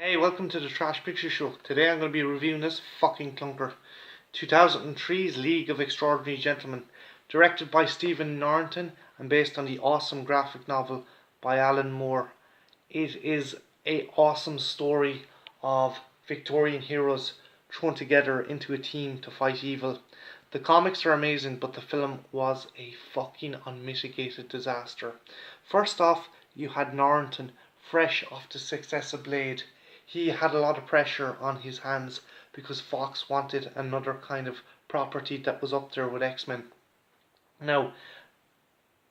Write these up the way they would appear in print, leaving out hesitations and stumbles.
Hey, welcome to the Trash Picture Show. Today I'm going to be reviewing this fucking clunker. 2003's League of Extraordinary Gentlemen, directed by Stephen Norrington and based on the awesome graphic novel by Alan Moore. It is a awesome story of Victorian heroes thrown together into a team to fight evil. The comics are amazing, but the film was a fucking unmitigated disaster. First off, you had Norrington fresh off the success of Blade. He had a lot of pressure on his hands because Fox wanted another kind of property that was up there with X-Men. Now,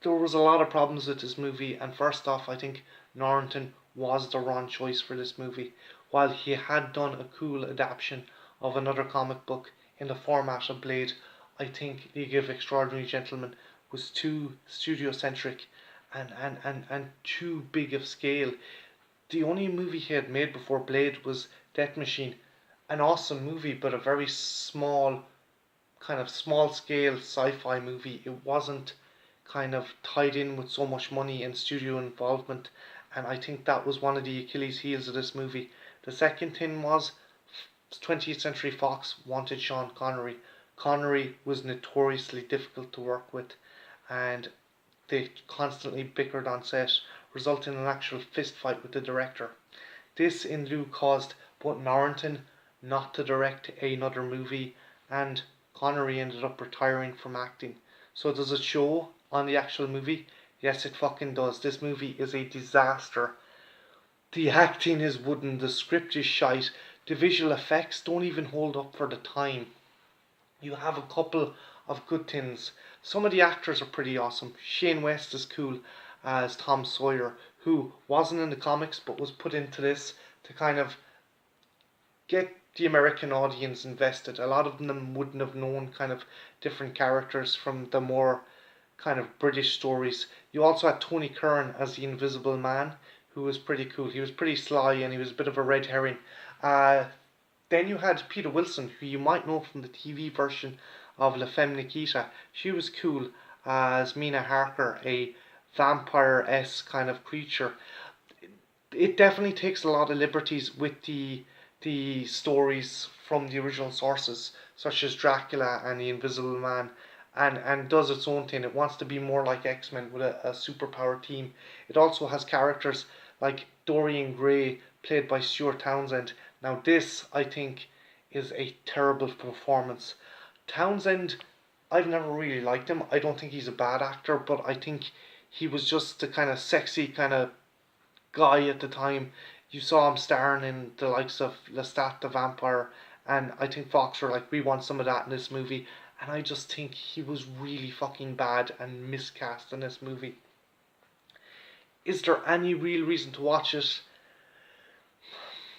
there was a lot of problems with this movie, and first off, I think Norrington was the wrong choice for this movie. While he had done a cool adaptation of another comic book in the format of Blade, I think League of Extraordinary Gentlemen was too studio centric and too big of scale. The only movie he had made before Blade was Death Machine, an awesome movie, but a very small, kind of small scale sci-fi movie. It wasn't kind of tied in with so much money and studio involvement, and I think that was one of the Achilles heels of this movie. The second thing was 20th Century Fox wanted Sean Connery. Connery was notoriously difficult to work with, and they constantly bickered on set, resulting in an actual fist fight with the director. This in lieu caused both Norrington not to direct another movie, and Connery ended up retiring from acting. So does it show on the actual movie? Yes, it fucking does. This movie is a disaster. The acting is wooden, the script is shite, the visual effects don't even hold up for the time. You have a couple of good things. Some of the actors are pretty awesome. Shane West is cool as Tom Sawyer, who wasn't in the comics but was put into this to kind of get the American audience invested. A lot of them wouldn't have known kind of different characters from the more kind of British stories. You also had Tony Curran as the Invisible Man, who was pretty cool. He was pretty sly and he was a bit of a red herring. Then you had Peter Wilson, who you might know from the TV version of La Femme Nikita. She was cool as Mina Harker, a vampire-esque kind of creature. It definitely takes a lot of liberties with the stories from the original sources, such as Dracula and the Invisible Man, and does its own thing. It wants to be more like X-Men with a superpower team. It also has characters like Dorian Gray, played by Stuart Townsend. Now this, I think, is a terrible performance. Townsend, I've never really liked him. I don't think he's a bad actor, but I think he was just the kind of sexy kind of guy at the time. You saw him starring in the likes of Lestat the Vampire, and I think Fox were like, we want some of that in this movie. And I just think he was really fucking bad and miscast in this movie. Is there any real reason to watch it?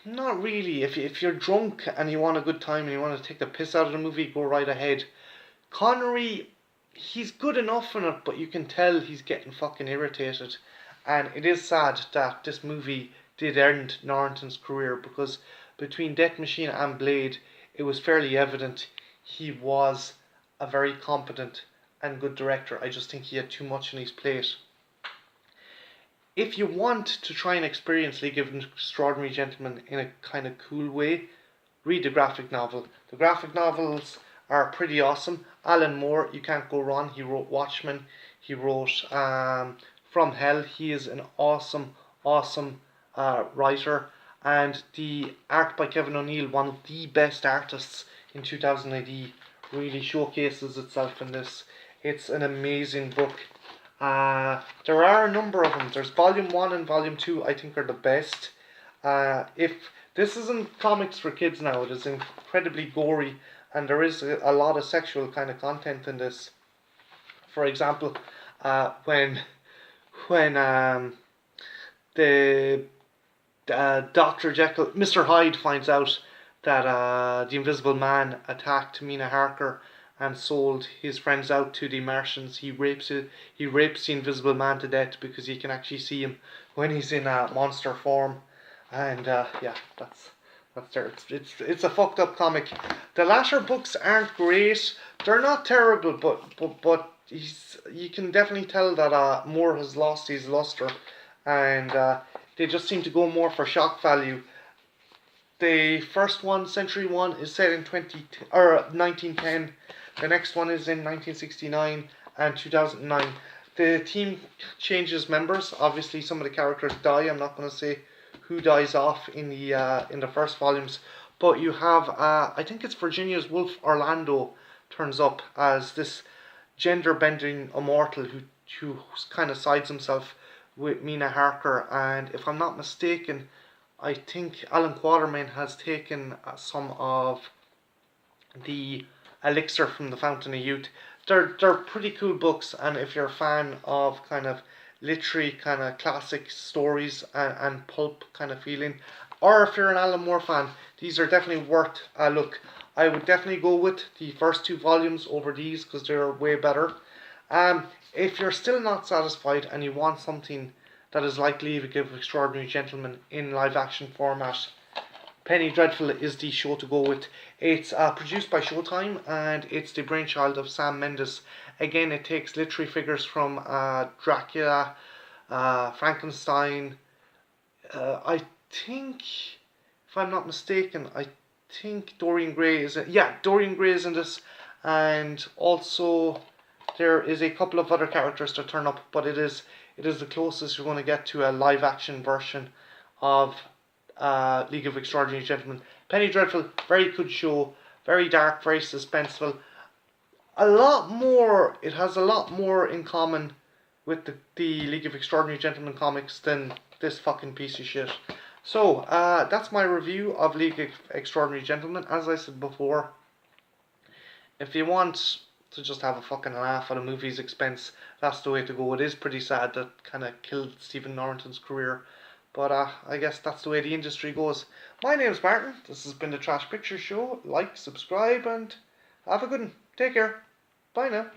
Not really. If you're drunk and you want a good time and you want to take the piss out of the movie, go right ahead. Connery, he's good enough in it, but you can tell he's getting fucking irritated. And it is sad that this movie did end Norrington's career, because between Death Machine and Blade, it was fairly evident he was a very competent and good director. I just think he had too much on his plate. If you want to try and experience League of Extraordinary Gentlemen in a kind of cool way, read the graphic novel. The graphic novels are pretty awesome. Alan Moore, you can't go wrong. He wrote Watchmen. He wrote From Hell. He is an awesome writer. And the art by Kevin O'Neill, one of the best artists in 2000 AD, really showcases itself in this. It's an amazing book. There are a number of them. There's Volume 1 and Volume 2, I think, are the best. If this isn't comics for kids now, it is incredibly gory, and there is a lot of sexual kind of content in this. For example, when the Dr. Jekyll, Mr. Hyde finds out that the Invisible Man attacked Mina Harker and sold his friends out to the Martians. He rapes it. He rapes the Invisible Man to death because he can actually see him when he's in monster form. And yeah, that's there. It's a fucked up comic. The latter books aren't great. They're not terrible, but you can definitely tell that Moore has lost his luster, and they just seem to go more for shock value. The first one, Century 1, is set in 1910. The next one is in 1969 and 2009. The team changes members. Obviously, some of the characters die. I'm not going to say who dies off in the first volumes, but you have I think it's Virginia's Wolf Orlando turns up as this gender bending immortal who kind of sides himself with Mina Harker, and if I'm not mistaken, I think Alan Quatermain has taken some of the elixir from the Fountain of Youth. They're pretty cool books, and if you're a fan of kind of literary kind of classic stories and pulp kind of feeling, or if you're an Alan Moore fan, these are definitely worth a look. I would definitely go with the first two volumes over these because they're way better. If you're still not satisfied and you want something that is like League of Extraordinary Gentlemen in live action format, Penny Dreadful is the show to go with. It's produced by Showtime, and it's the brainchild of Sam Mendes. Again, it takes literary figures from Dracula, Frankenstein. I think, if I'm not mistaken, I think Dorian Gray is Dorian Gray is in this, and also there is a couple of other characters that turn up, but it is the closest you're going to get to a live action version of League of Extraordinary Gentlemen. Penny Dreadful, very good show, very dark, very suspenseful. It has a lot more in common with the League of Extraordinary Gentlemen comics than this fucking piece of shit. So, that's my review of League of Extraordinary Gentlemen. As I said before, if you want to just have a fucking laugh at a movie's expense, that's the way to go. It is pretty sad that kind of killed Stephen Norrington's career, but I guess that's the way the industry goes. My name's Martin. This has been the Trash Picture Show. Like, subscribe, and have a good one. Take care. Bye now.